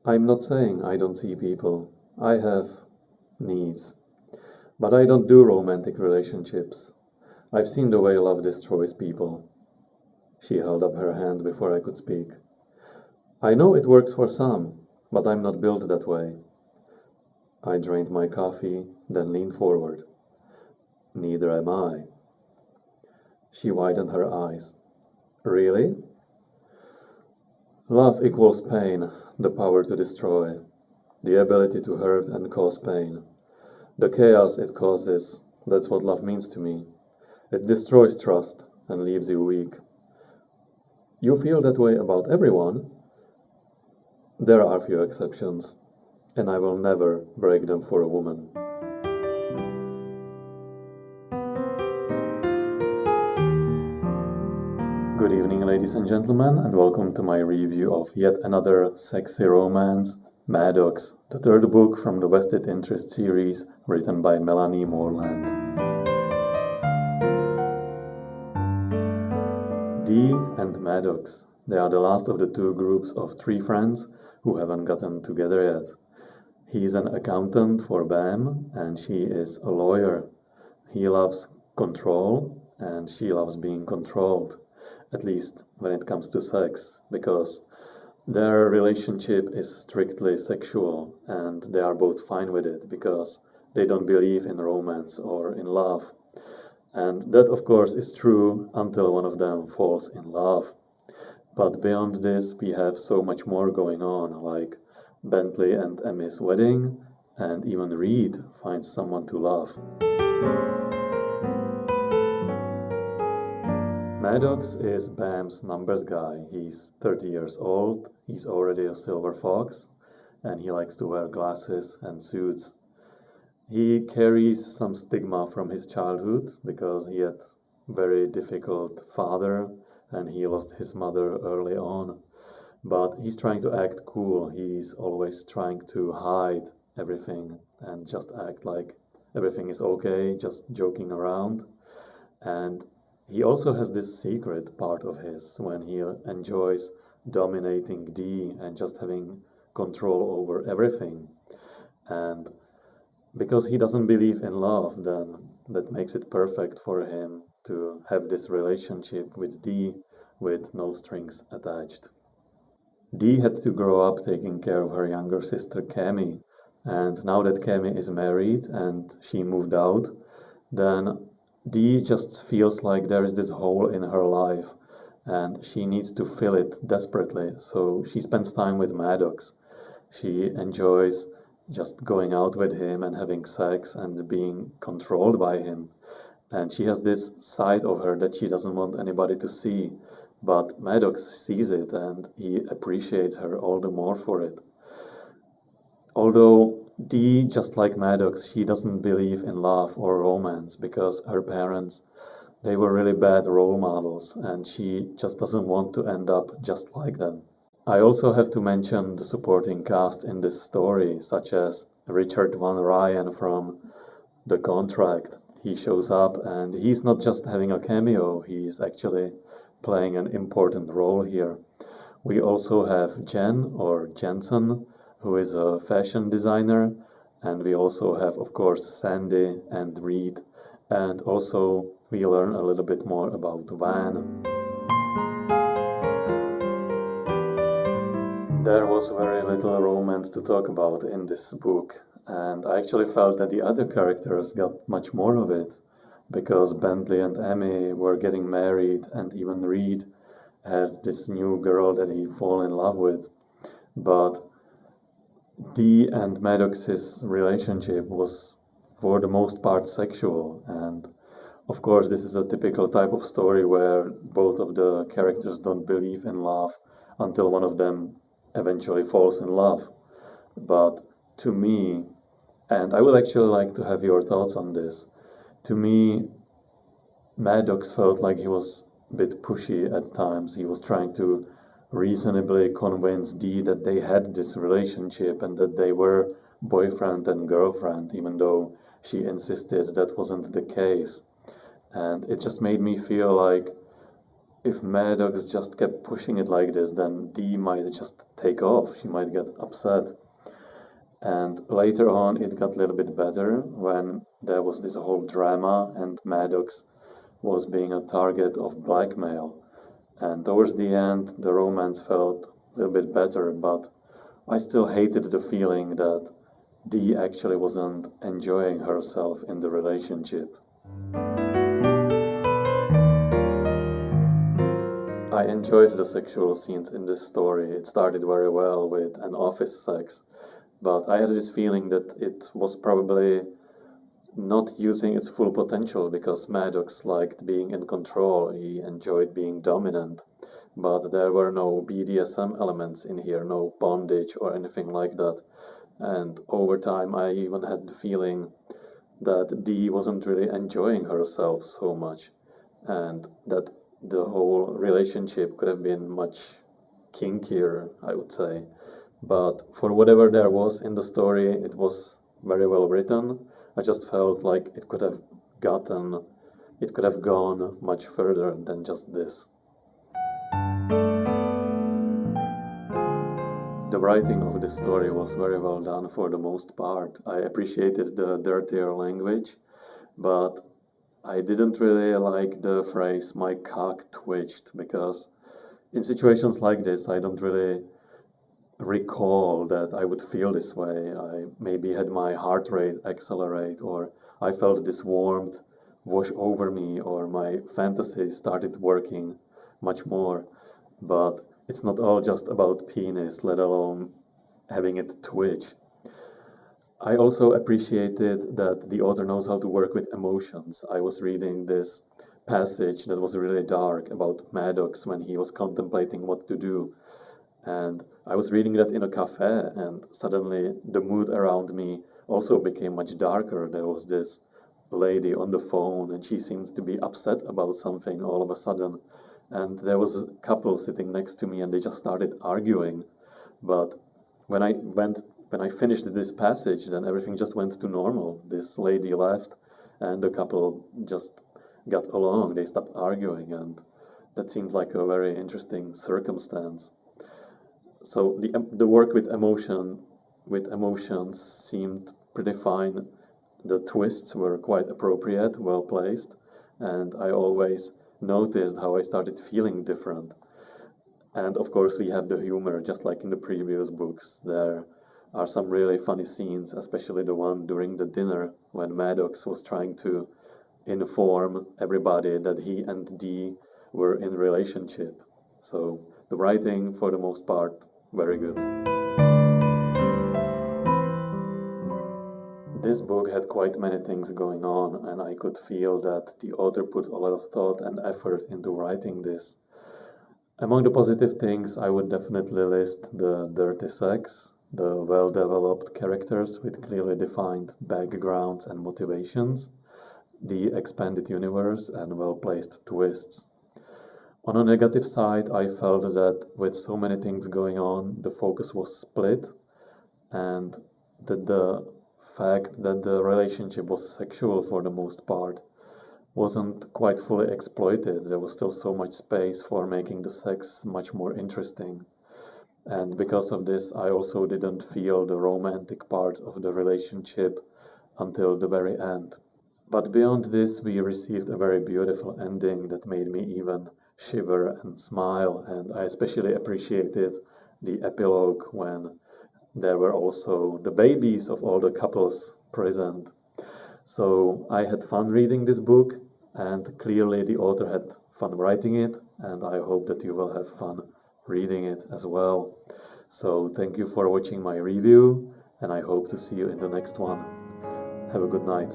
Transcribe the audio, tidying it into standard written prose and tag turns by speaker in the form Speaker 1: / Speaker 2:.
Speaker 1: I'm not saying I don't see people. I have needs. But I don't do romantic relationships. I've seen the way love destroys people. She held up her hand before I could speak. I know it works for some, but I'm not built that way. I drained my coffee, then leaned forward. Neither am I. She widened her eyes. Really? Love equals pain, the power to destroy, the ability to hurt and cause pain. The chaos it causes, that's what love means to me. It destroys trust and leaves you weak. You feel that way about everyone? There are few exceptions, and I will never break them for a woman. Good evening, ladies and gentlemen, and welcome to my review of yet another sexy romance, Maddox, the third book from the Vested Interest series written by Melanie Moreland. Dee and Maddox, they are the last of the two groups of three friends who haven't gotten together yet. He's an accountant for BAM and she is a lawyer. He loves control and she loves being controlled, at least when it comes to sex, because their relationship is strictly sexual and they are both fine with it because they don't believe in romance or in love. And that, of course, is true until one of them falls in love. But beyond this, we have so much more going on, like Bentley and Emmy's wedding, and even Reed finds someone to love. Maddox is BAM's numbers guy. He's 30 years old, he's already a silver fox, and he likes to wear glasses and suits. He carries some stigma from his childhood because he had a very difficult father and he lost his mother early on. But he's trying to act cool. He's always trying to hide everything and just act like everything is okay, just joking around. And he also has this secret part of his when he enjoys dominating Dee and just having control over everything. And because he doesn't believe in love, then that makes it perfect for him to have this relationship with Dee with no strings attached. Dee had to grow up taking care of her younger sister Cami, and now that Cami is married and she moved out, then Dee just feels like there is this hole in her life and she needs to fill it desperately, so she spends time with Maddox. She enjoys just going out with him and having sex and being controlled by him. And she has this side of her that she doesn't want anybody to see. But Maddox sees it and he appreciates her all the more for it. Although Dee, just like Maddox, she doesn't believe in love or romance because her parents, they were really bad role models and she just doesn't want to end up just like them. I also have to mention the supporting cast in this story, such as Richard Van Ryan from The Contract. He shows up and he's not just having a cameo, he's actually playing an important role here. We also have Jen, or Jensen, who is a fashion designer, and we also have, of course, Sandy and Reed, and also we learn a little bit more about Van. There was very little romance to talk about in this book, and I actually felt that the other characters got much more of it, because Bentley and Emmy were getting married, and even Reed had this new girl that he fell in love with. But Dee and Maddox's relationship was for the most part sexual, and of course this is a typical type of story where both of the characters don't believe in love until one of them eventually falls in love. But to me, and I would actually like to have your thoughts on this, to me, Maddox felt like he was a bit pushy at times. He was trying to reasonably convince Dee that they had this relationship and that they were boyfriend and girlfriend, even though she insisted that wasn't the case. And it just made me feel like if Maddox just kept pushing it like this, then Dee might just take off. She might get upset. And later on, it got a little bit better when there was this whole drama and Maddox was being a target of blackmail. And towards the end, the romance felt a little bit better, but I still hated the feeling that Dee actually wasn't enjoying herself in the relationship. I enjoyed the sexual scenes in this story. It started very well with an office sex, but I had this feeling that it was probably not using its full potential because Maddox liked being in control, he enjoyed being dominant, but there were no BDSM elements in here, no bondage or anything like that. And over time I even had the feeling that Dee wasn't really enjoying herself so much, and that the whole relationship could have been much kinkier, I would say. But for whatever there was in the story, it was very well written. I just felt like it could have gone much further than just this. The writing of this story was very well done for the most part. I appreciated the dirtier language, but I didn't really like the phrase "my cock twitched" because in situations like this I don't really recall that I would feel this way. I maybe had my heart rate accelerate, or I felt this warmth wash over me, or my fantasy started working much more. But it's not all just about penis, let alone having it twitch. I also appreciated that the author knows how to work with emotions. I was reading this passage that was really dark about Maddox when he was contemplating what to do. And I was reading that in a cafe, and suddenly the mood around me also became much darker. There was this lady on the phone, and she seemed to be upset about something all of a sudden. And there was a couple sitting next to me, and they just started arguing. But when I finished this passage, then everything just went to normal. This lady left, and the couple just got along. They stopped arguing, and that seemed like a very interesting circumstance. So the work with emotions seemed pretty fine. The twists were quite appropriate, well placed, and I always noticed how I started feeling different. And of course we have the humor, just like in the previous books. There are some really funny scenes, especially the one during the dinner when Maddox was trying to inform everybody that he and Dee were in a relationship. So the writing, for the most part, very good. This book had quite many things going on, and I could feel that the author put a lot of thought and effort into writing this. Among the positive things, I would definitely list the dirty sex, the well-developed characters with clearly defined backgrounds and motivations, the expanded universe, and well-placed twists. On a negative side, I felt that with so many things going on, the focus was split, and that the fact that the relationship was sexual for the most part wasn't quite fully exploited. There was still so much space for making the sex much more interesting. And because of this, I also didn't feel the romantic part of the relationship until the very end. But beyond this, we received a very beautiful ending that made me even shiver and smile, and I especially appreciated the epilogue when there were also the babies of all the couples present. So I had fun reading this book, and clearly the author had fun writing it, and I hope that you will have fun reading it as well. So thank you for watching my review, and I hope to see you in the next one. Have a good night.